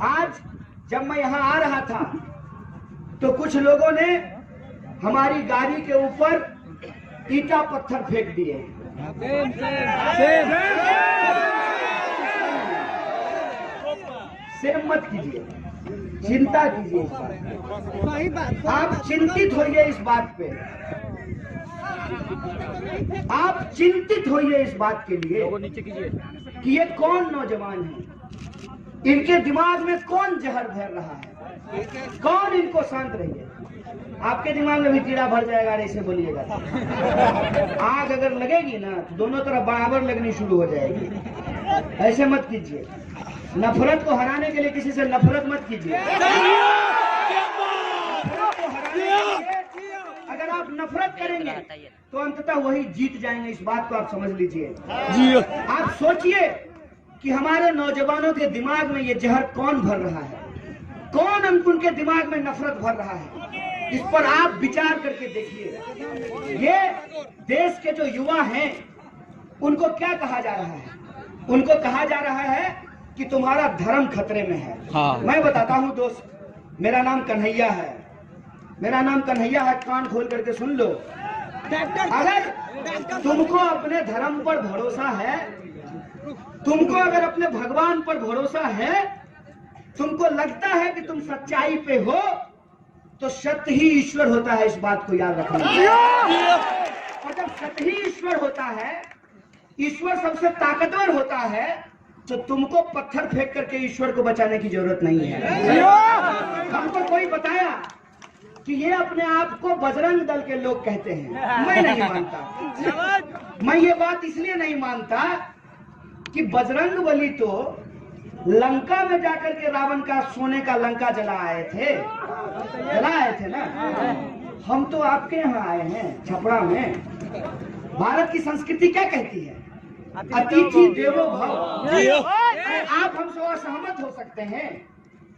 आज जब मैं यहाँ आ रहा था तो कुछ लोगों ने हमारी गाड़ी के ऊपर ईटा पत्थर फेंक दिए। सेम मत कीजिए, चिंता कीजिए इस बात। आप चिंतित होइए इस बात पे, आप चिंतित होइए इस बात के लिए कि ये कौन नौजवान है, इनके दिमाग में कौन जहर भर रहा है, कौन इनको शांत रहिए। आपके दिमाग में भी कीड़ा भर जाएगा, ऐसे बोलिएगा। आग अगर लगेगी ना तो दोनों तरफ बराबर लगनी शुरू हो जाएगी। ऐसे मत कीजिए। नफरत को हराने के लिए किसी से नफरत मत कीजिए। अगर आप नफरत करेंगे तो अंततः वही जीत जाएंगे, इस बात को आप समझ लीजिए। आप सोचिए कि हमारे नौजवानों के दिमाग में ये जहर कौन भर रहा है, कौन उनके दिमाग में नफरत भर रहा है, इस पर आप विचार करके देखिए। ये देश के जो युवा हैं उनको क्या कहा जा रहा है? उनको कहा जा रहा है कि तुम्हारा धर्म खतरे में है। हाँ। मैं बताता हूँ दोस्त, मेरा नाम कन्हैया है, मेरा नाम कन्हैया है, कान खोल करके सुन लो। अगर तुमको अपने धर्म पर भरोसा है, तुमको अगर अपने भगवान पर भरोसा है, तुमको लगता है कि तुम सच्चाई पे हो, तो सत्य ही ईश्वर होता है, इस बात को याद रखना। और जब सत्य ही ईश्वर होता है, ईश्वर सबसे ताकतवर होता है, तो तुमको पत्थर फेंक करके ईश्वर को बचाने की जरूरत नहीं है। हमको कोई बताया कि ये अपने आप को बजरंग दल के लोग कहते हैं, मैं नहीं मानता। मैं ये बात इसलिए नहीं मानता कि बजरंग बली तो लंका में जाकर के रावण का सोने का लंका जला आए थे ना। हम तो आपके यहाँ आए हैं छपरा में। भारत की संस्कृति क्या कहती है? अतिथि देवो भव। आप हमसे असहमत हो सकते हैं,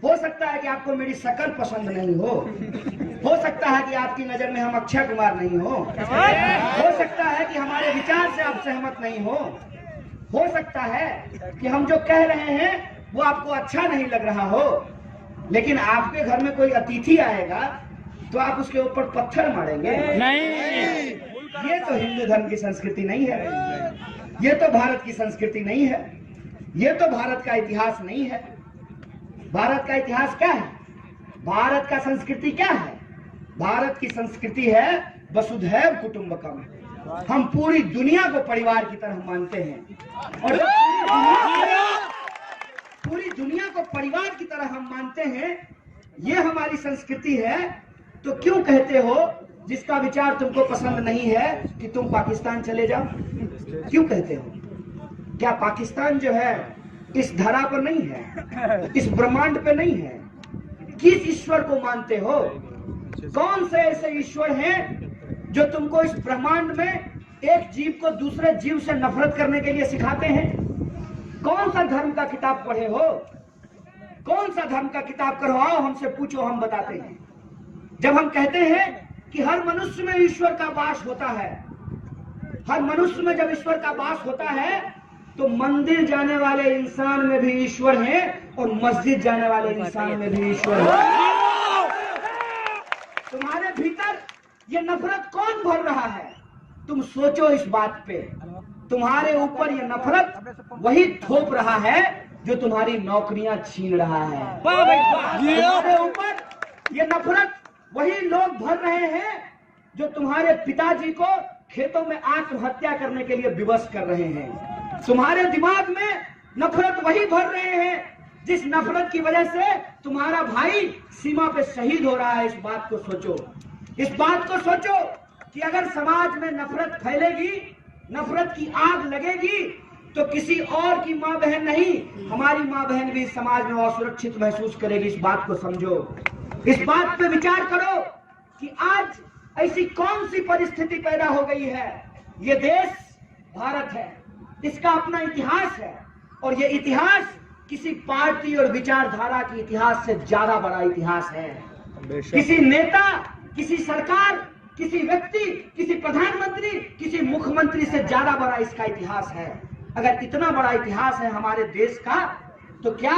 हो सकता है कि आपको मेरी शक्ल पसंद नहीं हो सकता है कि आपकी नजर में हम अक्षय कुमार नहीं हो सकता है कि हमारे विचार से आप सहमत नहीं हो सकता है कि हम जो कह रहे हैं वो आपको अच्छा नहीं लग रहा हो, लेकिन आपके घर में कोई अतिथि आएगा तो आप उसके ऊपर पत्थर मारेंगे? नहीं। ये तो हिंदू धर्म की संस्कृति नहीं है, ये तो भारत की संस्कृति नहीं है, ये तो भारत का इतिहास नहीं है। भारत का इतिहास क्या है? भारत का संस्कृति क्या है? भारत की संस्कृति है वसुधैव कुटुंबकम। हम पूरी दुनिया को परिवार की तरह मानते हैं, और पूरी दुनिया को परिवार की तरह हम मानते हैं। ये हमारी संस्कृति है। तो क्यों कहते हो जिसका विचार तुमको पसंद नहीं है कि तुम पाकिस्तान चले जाओ? क्यों कहते हो? क्या पाकिस्तान जो है इस धरा पर नहीं है, इस ब्रह्मांड पे नहीं है? किस ईश्वर को मानते हो? कौन से ऐसे ईश्वर हैं जो तुमको इस ब्रह्मांड में एक जीव को दूसरे जीव से नफरत करने के लिए सिखाते हैं? कौन सा धर्म का किताब पढ़े हो? कौन सा धर्म का किताब करवाओ, हमसे पूछो, हम बताते हैं। जब हम कहते हैं कि हर मनुष्य में ईश्वर का वास होता है, हर मनुष्य में जब ईश्वर का वास होता है तो मंदिर जाने वाले इंसान में भी ईश्वर है और मस्जिद जाने वाले इंसान में भी ईश्वर है। तुम्हारे भीतर ये नफरत कौन भर रहा है? तुम सोचो इस बात पे। तुम्हारे ऊपर ये नफरत वही थोप रहा है जो तुम्हारी नौकरियां छीन रहा है। तुम्हारे ऊपर ये नफरत वही लोग भर रहे हैं जो तुम्हारे पिताजी को खेतों में आत्महत्या करने के लिए विवश कर रहे हैं। तुम्हारे दिमाग में नफरत वही भर रहे हैं जिस नफरत की वजह से तुम्हारा भाई सीमा पे शहीद हो रहा है। इस बात को सोचो, इस बात को सोचो कि अगर समाज में नफरत फैलेगी, नफरत की आग लगेगी, तो किसी और की माँ बहन नहीं, हमारी माँ बहन भी समाज में असुरक्षित महसूस करेगी। इस बात को समझो, इस बात पे विचार करो कि आज ऐसी कौन सी परिस्थिति पैदा हो गई है। ये देश भारत है, इसका अपना इतिहास है, और ये इतिहास किसी पार्टी और विचारधारा के इतिहास से ज्यादा बड़ा इतिहास है। किसी नेता, किसी सरकार, किसी व्यक्ति, किसी प्रधानमंत्री, किसी मुख्यमंत्री से ज्यादा बड़ा इसका इतिहास है। अगर इतना बड़ा इतिहास है हमारे देश का, तो क्या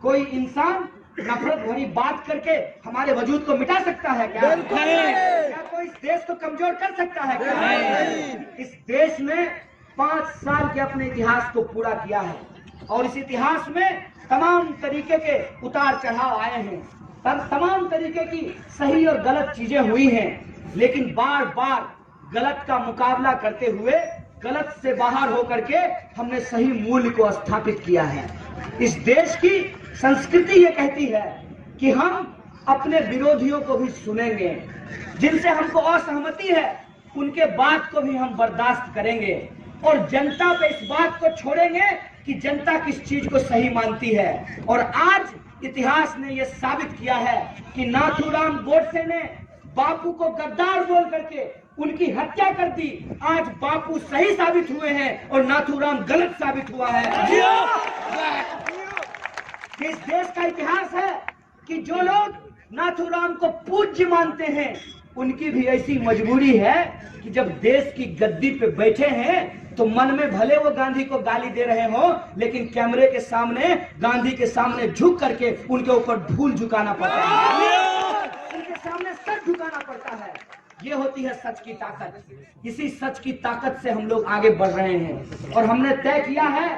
कोई इंसान नफरत भरी बात करके हमारे वजूद को मिटा सकता है क्या? क्या कोई इस देश को कमजोर कर सकता है क्या? इस देश ने 5 साल के अपने इतिहास को पूरा किया है और इस इतिहास में तमाम तरीके के उतार चढ़ाव आए हैं, तमाम तरीके की सही और गलत चीजें हुई हैं, लेकिन बार बार गलत का मुकाबला करते हुए गलत से बाहर होकर के हमने सही मूल्य को स्थापित किया है। इस देश की संस्कृति ये कहती है कि हम अपने विरोधियों को भी सुनेंगे, जिनसे हमको असहमति है उनके बात को भी हम बर्दाश्त करेंगे और जनता पे इस बात को छोड़ेंगे कि जनता किस चीज को सही मानती है। और आज इतिहास ने यह साबित किया है कि नाथूराम गोडसे ने बापू को गद्दार बोल करके उनकी हत्या कर दी। आज बापू सही साबित हुए हैं और नाथूराम गलत साबित हुआ है। इस देश का इतिहास है कि जो लोग नाथूराम को पूज्य मानते हैं उनकी भी ऐसी मजबूरी है कि जब देश की गद्दी पे बैठे हैं तो मन में भले वो गांधी को गाली दे रहे हो, लेकिन कैमरे के सामने गांधी के सामने झुक करके उनके ऊपर धूल झुकाना पड़ता है, उनके सामने सर झुकाना पड़ता है। ये होती है सच की ताकत। इसी सच की ताकत से हम लोग आगे बढ़ रहे हैं और हमने तय किया है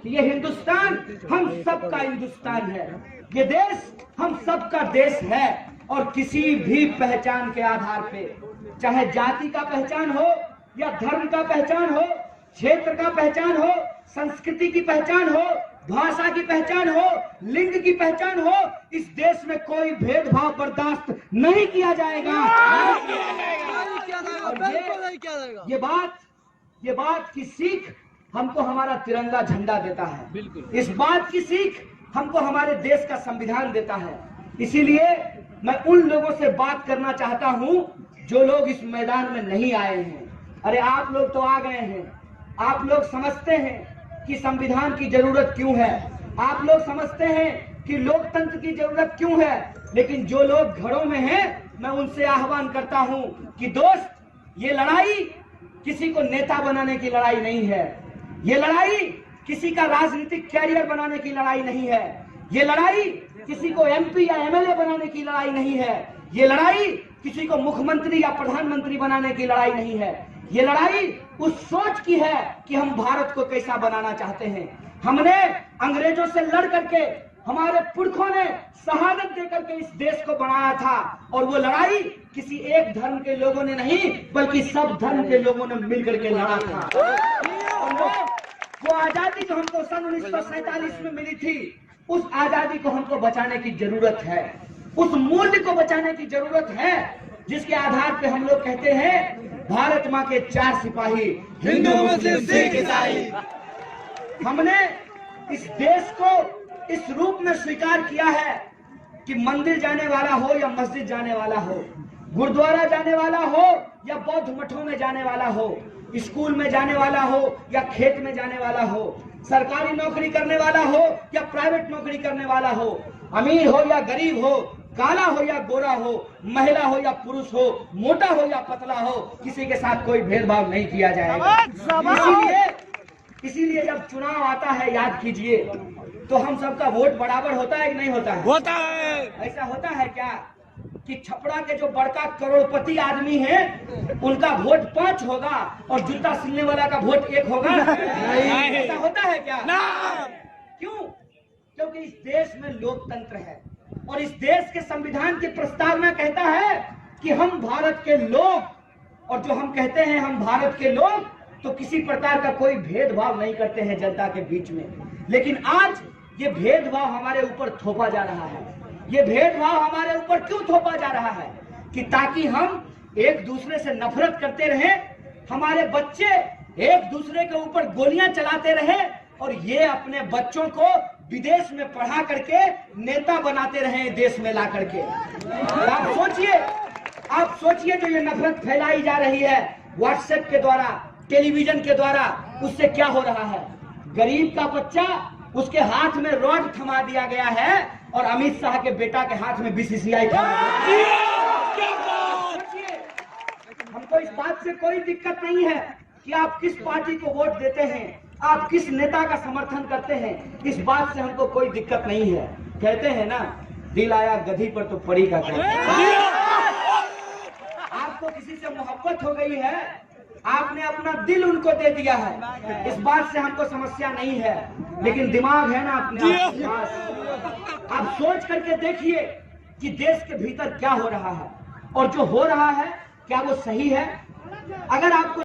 कि ये हिंदुस्तान हम सबका हिंदुस्तान है, ये देश हम सबका देश है और किसी भी पहचान के आधार पे, चाहे जाति का पहचान हो या धर्म का पहचान हो, क्षेत्र का पहचान हो, संस्कृति की पहचान हो, भाषा की पहचान हो, लिंग की पहचान हो, इस देश में कोई भेदभाव बर्दाश्त नहीं किया जाएगा। ये बात की सीख हमको हमारा तिरंगा झंडा देता है, इस बात की सीख हमको हमारे देश का संविधान देता है। इसीलिए मैं उन लोगों से बात करना चाहता हूं जो लोग इस मैदान में नहीं आए हैं। अरे आप लोग तो आ गए हैं, आप लोग समझते हैं कि संविधान की जरूरत क्यों है, आप लोग समझते हैं कि लोकतंत्र की जरूरत क्यों है, लेकिन जो लोग घरों में हैं मैं उनसे आह्वान करता हूं कि दोस्त, ये लड़ाई किसी को नेता बनाने की लड़ाई नहीं है, ये लड़ाई किसी का राजनीतिक कैरियर बनाने की लड़ाई नहीं है, ये लड़ाई किसी को एमपी या एमएलए बनाने की लड़ाई नहीं है, ये लड़ाई किसी को मुख्यमंत्री या प्रधानमंत्री बनाने की लड़ाई नहीं है, ये लड़ाई उस सोच की है कि हम भारत को कैसा बनाना चाहते हैं। हमने अंग्रेजों से लड़ करके, हमारे पुरखों ने शहादत देकर के इस देश को बनाया था और वो लड़ाई किसी एक धर्म के लोगों ने नहीं बल्कि सब धर्म के लोगों ने मिलकर के लड़ा था। और वो आजादी जो हमको सन 1947 में मिली थी, उस आजादी को हमको बचाने की जरूरत है, उस मूल्य को बचाने की जरूरत है जिसके आधार पे हम लोग कहते हैं भारत माँ के 4 सिपाही, हिंदू मुस्लिम सिख ईसाई। हमने इस देश को इस रूप में स्वीकार किया है कि मंदिर जाने वाला हो या मस्जिद जाने वाला हो, गुरुद्वारा जाने वाला हो या बौद्ध मठों में जाने वाला हो, स्कूल में जाने वाला हो या खेत में जाने वाला हो, सरकारी नौकरी करने वाला हो या प्राइवेट नौकरी करने वाला हो, अमीर हो या गरीब हो, काला हो या गोरा हो, महिला हो या पुरुष हो, मोटा हो या पतला हो, किसी के साथ कोई भेदभाव नहीं किया जाएगा। इसीलिए जब चुनाव आता है, याद कीजिए, तो हम सबका वोट बराबर होता है कि नहीं होता है? होता है। ऐसा होता है क्या कि छपरा के जो बड़का करोड़पति आदमी है उनका वोट 5 होगा और जूता सिलने वाला का वोट 1 होगा? ऐसा होता है क्या? क्यों? क्योंकि इस देश में लोकतंत्र है और इस देश के संविधान की प्रस्तावना कहता है कि हम भारत के लोग, और जो हम कहते हैं हम भारत के लोग, तो किसी प्रकार का कोई भेदभाव नहीं करते हैं जनता के बीच में। लेकिन आज ये भेदभाव हमारे ऊपर थोपा जा रहा है। ये भेदभाव हमारे ऊपर क्यों थोपा जा रहा है? कि ताकि हम एक दूसरे से नफरत करते रहें, हमारे बच्चे एक दूसरे के ऊपर गोलियां चलाते रहें और ये अपने बच्चों को विदेश में पढ़ा करके नेता बनाते रहे देश में ला करके। आप सोचिए जो ये नफरत फैलाई जा रही है व्हाट्सएप के द्वारा, टेलीविजन के द्वारा, उससे क्या हो रहा है? गरीब का बच्चा, उसके हाथ में रॉड थमा दिया गया है और अमित शाह के बेटा के हाथ में बीसीसीआई थमा दिया। हमको इस बात से कोई दिक्कत नहीं है कि आप किस पार्टी को वोट देते हैं, आप किस नेता का समर्थन करते हैं, इस बात से हमको कोई दिक्कत नहीं है। कहते हैं ना, दिल आया गधी पर तो परी का कहते हैं। आपको किसी से मोहब्बत हो गई है, आपने अपना दिल उनको दे दिया है, इस बात से हमको समस्या नहीं है, लेकिन दिमाग है ना अपने पास। आप सोच करके देखिए कि देश के भीतर क्या हो रहा है और जो हो रहा है क्या वो सही है। अगर आपको